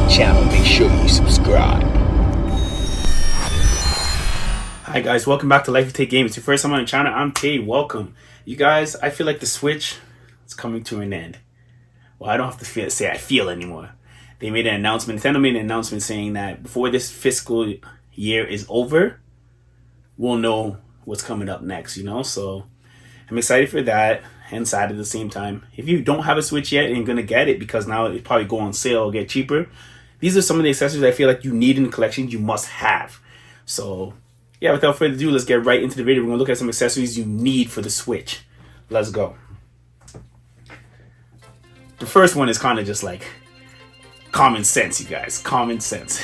channel, make sure you subscribe. Hi guys, welcome back to LyfeOfTayGaming. It's your first time on the channel. I'm Tay. Welcome. You guys, I feel like the Switch is coming to an end. Well, I don't have to say I feel anymore. They made an announcement. Nintendo made an announcement saying that before this fiscal year is over, we'll know what's coming up next, you know? So I'm excited for that and sad at the same time. If you don't have a Switch yet and you're going to get it because now it probably go on sale or get cheaper, these are some of the accessories I feel like you need in the collection, you must have. So yeah, without further ado, let's get right into the video. We're going to look at some accessories you need for the Switch. Let's go. The first one is kind of just like common sense, you guys. Common sense.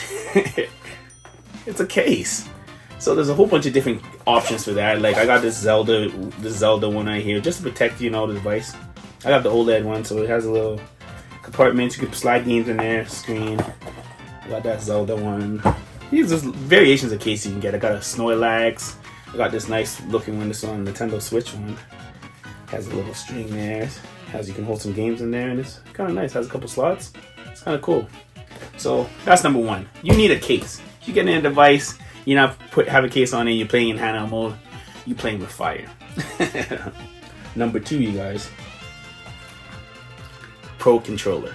It's a case. So there's a whole bunch of different options for that. Like I got this Zelda one right here just to protect, you know, the device. I got the OLED one, so it has a little compartment. You can slide games in there, screen. I got that Zelda one. These are variations of case you can get. I got a Snorlax. I got this nice looking one. This one, Nintendo Switch one. Has a little string there. You can hold some games in there, and it's kind of nice. Has a couple slots. It's kind of cool. So that's number one. You need a case. If you get in a device, you not have a case on it, you're playing in handheld mode, you're playing with fire. Number two, you guys. Pro controller.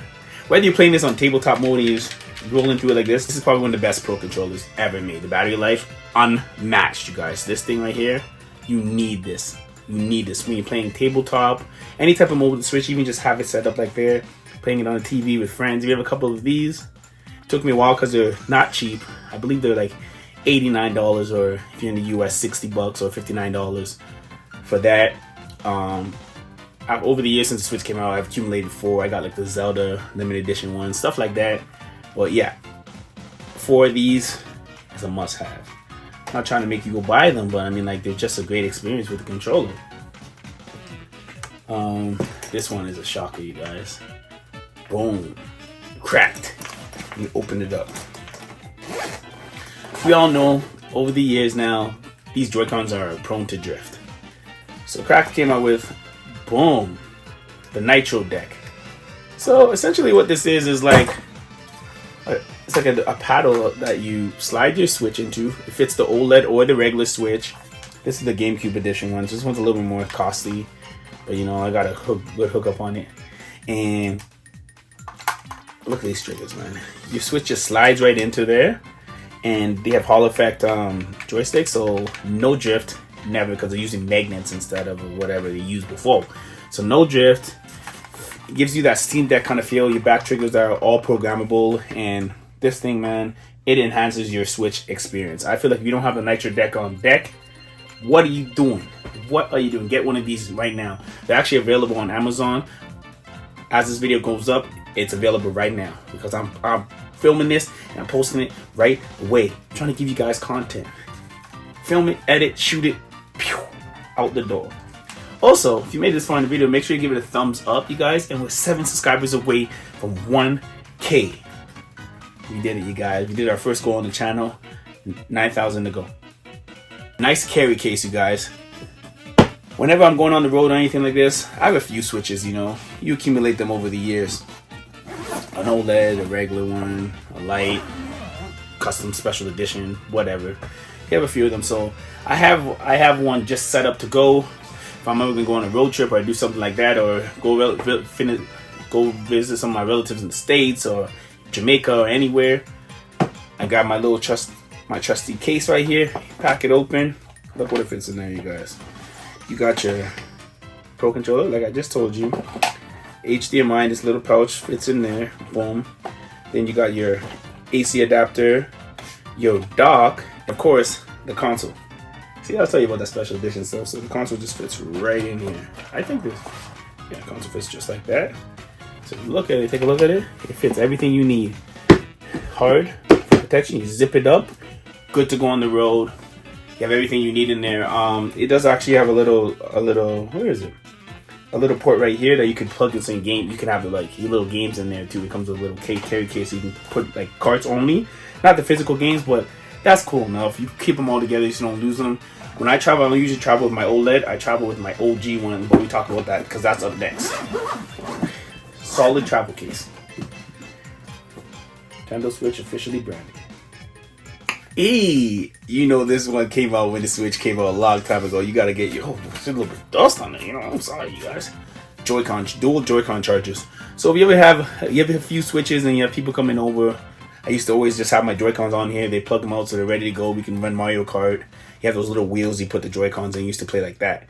Whether you're playing this on tabletop mode and you're just rolling through it like this is probably one of the best pro controllers ever made. The battery life, unmatched, you guys. This thing right here, you need this. You need this when you're playing tabletop, any type of mode with the Switch, even just have it set up like there, playing it on the TV with friends. If you have a couple of these, it took me a while because they're not cheap. I believe they're like $89, or if you're in the US, $60 or $59 for that. Over the years since the Switch came out, I've accumulated 4. I got like the Zelda limited edition one, stuff like that. Well, yeah, 4 of these is a must-have. I'm not trying to make you go buy them, but I mean, like, they're just a great experience with the controller. This one is a shocker, you guys. Boom, cracked. You open it up. We all know over the years now, these Joy-Cons are prone to drift. So Cracked came out with, boom, the Nitro deck. So essentially what this is like, it's like a paddle that you slide your Switch into. It fits the OLED or the regular Switch. This is the GameCube edition one. This one's a little bit more costly, but you know, I got a good hookup on it. And look at these triggers, man. Your Switch just slides right into there. And they have Hall effect joysticks, so no drift, never, because they're using magnets instead of whatever they used before. So no drift. It gives you that Steam Deck kind of feel. Your back triggers are all programmable, and this thing, man, it enhances your Switch experience. I feel like if you don't have the Nitro deck on deck, what are you doing? What are you doing? Get one of these right now. They're actually available on Amazon. As this video goes up, it's available right now because I'm filming this and I'm posting it right away. I'm trying to give you guys content. Film it, edit, shoot it, pew, out the door. Also, if you made this far in the video, make sure you give it a thumbs up, you guys. And we're 7 subscribers away from 1K. We did it, you guys. We did our first goal on the channel. 9,000 to go. Nice carry case, you guys. Whenever I'm going on the road or anything like this, I have a few Switches, you know. You accumulate them over the years. An OLED, a regular one, a light, custom special edition, whatever. You have a few of them, so I have one just set up to go. If I'm ever gonna go on a road trip or do something like that, or go visit some of my relatives in the States or Jamaica or anywhere, I got my little trusty case right here. Pack it open. Look what it fits in there, you guys. You got your Pro controller, like I just told you. HDMI, this little pouch fits in there. Boom. Then you got your AC adapter, your dock, of course, the console. See, I'll tell you about that special edition stuff. So the console just fits right in here. I think this, yeah, the console fits just like that. So if you look at it, take a look at it. It fits everything you need. Hard protection. You zip it up. Good to go on the road. You have everything you need in there. It does actually have a little. Where is it? A little port right here that you can plug in some game. You can have like your little games in there too. It comes with a little carry case, so you can put like carts only, not the physical games, but that's cool enough. You keep them all together so you don't lose them. When I travel, I don't usually travel with my OLED. I travel with my OG one, but we talk about that because that's up next. Solid travel case. Nintendo Switch officially branded. Hey, you know this one came out when the Switch came out a long time ago. You gotta get your there's a little bit of dust on it. You know, I'm sorry, you guys. JoyCon, dual JoyCon Chargers. So if you ever have a few Switches and you have people coming over, I used to always just have my Joy-Cons on here. They plug them out so they're ready to go. We can run Mario Kart. You have those little wheels you put the Joy-Cons in. You used to play like that.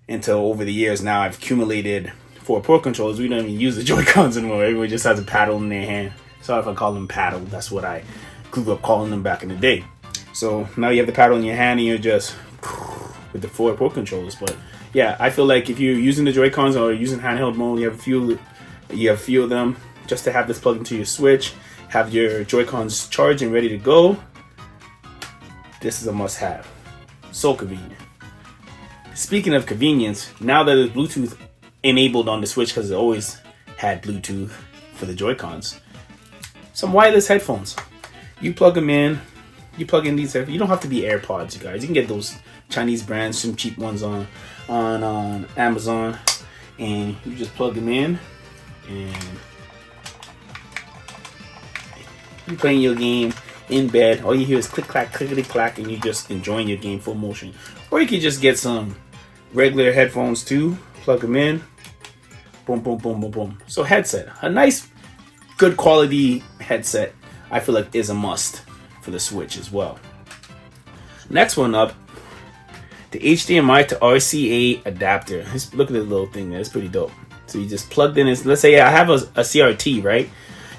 Until over the years now, I've accumulated 4 Pro controllers. We don't even use the Joy-Cons anymore. Everyone just has a paddle in their hand. Sorry if I call them paddle. That's what I grew up calling them back in the day. So now you have the paddle in your hand and you're just with the 4 Pro controllers. But yeah, I feel like if you're using the Joy-Cons or using handheld mode, you have a few of them, just to have this plugged into your Switch, have your Joy-Cons charged and ready to go. This is a must-have. So convenient. Speaking of convenience, now that it's Bluetooth enabled on the Switch, because it always had Bluetooth for the Joy-Cons, some wireless headphones. You plug them in. You plug in these headphones. You don't have to be AirPods, you guys. You can get those Chinese brands, some cheap ones on Amazon, and you just plug them in, and you're playing your game in bed. All you hear is click clack, clickety clack, and you're just enjoying your game full motion. Or you can just get some regular headphones too. Plug them in. Boom, boom, boom, boom, boom. So headset, a nice, good quality headset, I feel like is a must for the Switch as well. Next one up, the HDMI to RCA adapter. Look at this little thing there. It's pretty dope. So you just plugged in this. Let's say I have a CRT, right?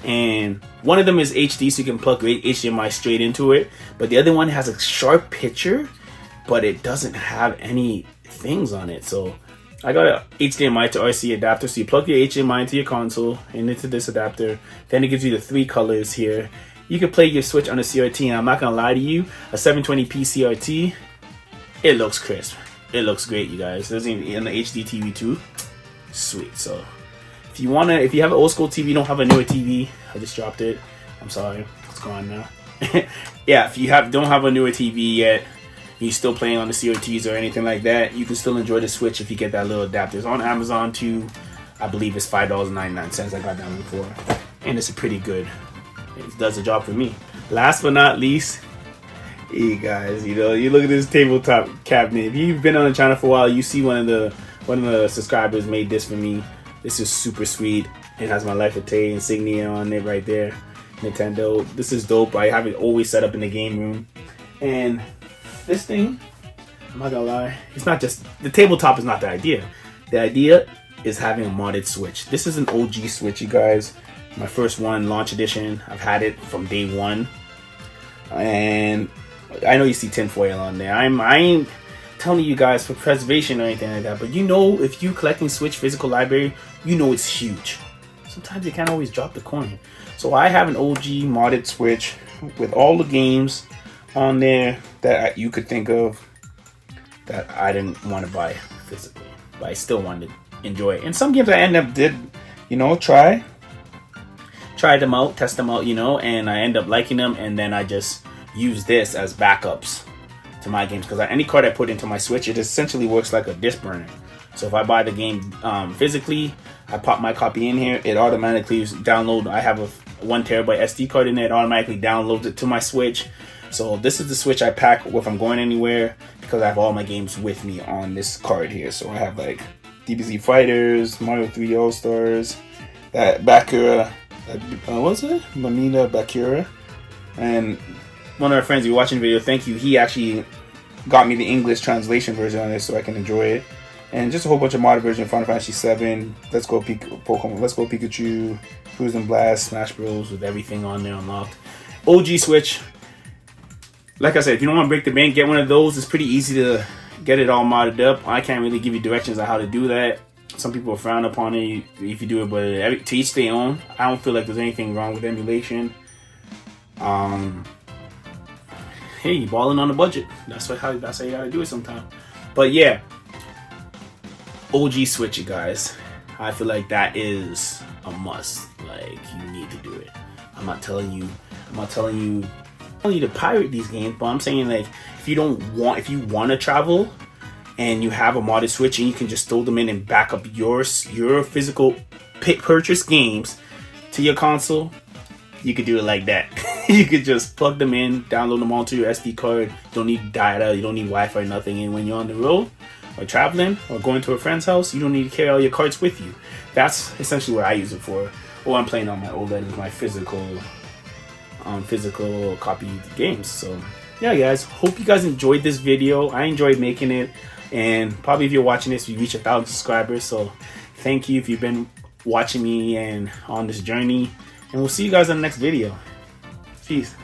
And one of them is HD, so you can plug HDMI straight into it. But the other one has a sharp picture, but it doesn't have any things on it. So I got a HDMI to RCA adapter. So you plug your HDMI into your console and into this adapter. Then it gives you the 3 colors here. You can play your Switch on a CRT, and I'm not gonna lie to you, a 720p CRT, it looks crisp. It looks great, you guys. There's even in the HD TV too. Sweet. So if you have an old school TV, you don't have a newer TV, I just dropped it. I'm sorry, it's gone now. Yeah, if you don't have a newer TV yet, you're still playing on the CRTs or anything like that, you can still enjoy the Switch if you get that little adapter. It's on Amazon too. I believe it's $5.99. I got that one before, and it's a pretty good. It does the job for me. Last but not least, hey guys, you look at this tabletop cabinet. If you've been on the channel for a while, you see one of the subscribers made this for me. This is super sweet. It has my Lyfeoftay insignia on it right there. Nintendo. This is dope. I have it always set up in the game room. And this thing, I'm not gonna lie, it's not just the tabletop is not the idea. The idea is having a modded Switch. This is an OG Switch, you guys. My first one, launch edition. I've had it from day one. And I know you see tinfoil on there. I ain't telling you guys for preservation or anything like that, but if you collecting Switch physical library, it's huge. Sometimes you can't always drop the coin. So I have an OG modded Switch with all the games on there that you could think of that I didn't want to buy physically, but I still wanted to enjoy it. And some games I did try them out, test them out, and I end up liking them, and then I just use this as backups to my games, because any card I put into my Switch, it essentially works like a disc burner. So if I buy the game physically, I pop my copy in here, it automatically downloads. I have a 1 terabyte SD card in there, it automatically downloads it to my Switch. So this is the Switch I pack if I'm going anywhere, because I have all my games with me on this card here. So I have like DBZ Fighters, Mario 3 All Stars, that Bakura, Mamina Bakura, and one of our friends, you're watching the video, thank you. He actually got me the English translation version on this so I can enjoy it. And just a whole bunch of modded version of Final Fantasy 7, Let's Go Pokemon, Let's Go Pikachu, Cruise Blast, Smash Bros. With everything on there unlocked. OG Switch. Like I said, if you don't want to break the bank, get one of those. It's pretty easy to get it all modded up. I can't really give you directions on how to do that. Some people frown upon it if you do it, but to each their own. I don't feel like there's anything wrong with emulation. Hey, you balling on a budget. That's how you gotta do it sometimes. But yeah, OG Switch, you guys. I feel like that is a must. Like, you need to do it. I'm not telling you to pirate these games, but I'm saying, like, if you want to travel and you have a modded Switch and you can just throw them in and back up your physical purchase games to your console, you could do it like that. You could just plug them in, download them onto your SD card. You don't need data, you don't need Wi-Fi, nothing. And when you're on the road or traveling or going to a friend's house, you don't need to carry all your cards with you. That's essentially what I use it for. Or I'm playing on my OLED with my physical copied games. So yeah, guys, hope you guys enjoyed this video. I enjoyed making it, and probably if you're watching this, you reach 1,000 subscribers. So thank you if you've been watching me and on this journey, and we'll see you guys in the next video. Peace.